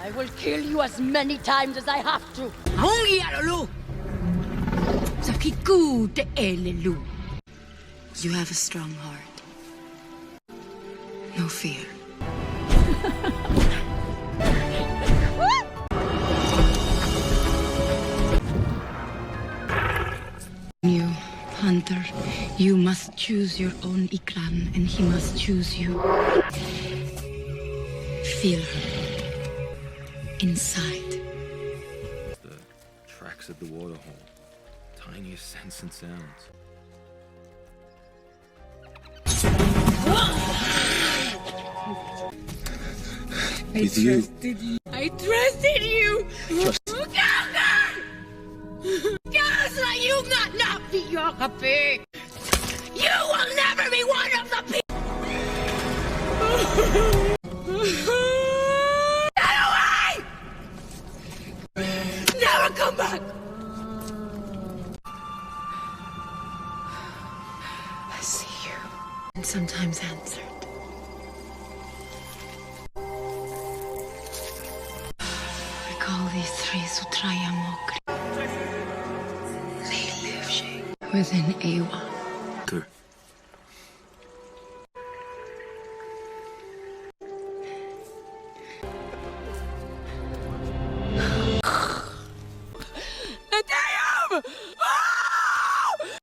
I will kill you as many times as I have to. You have a strong heart. No fear. You, hunter, you must choose your own Ikran, and he must choose you. Feel her. Inside. The tracks at the waterhole. Tiniest scents and sounds. I trusted you. You will never be one of the people. Get away! Never come back. I see you, and sometimes answered. I call these three Sutraya Mokri. They live within Awa.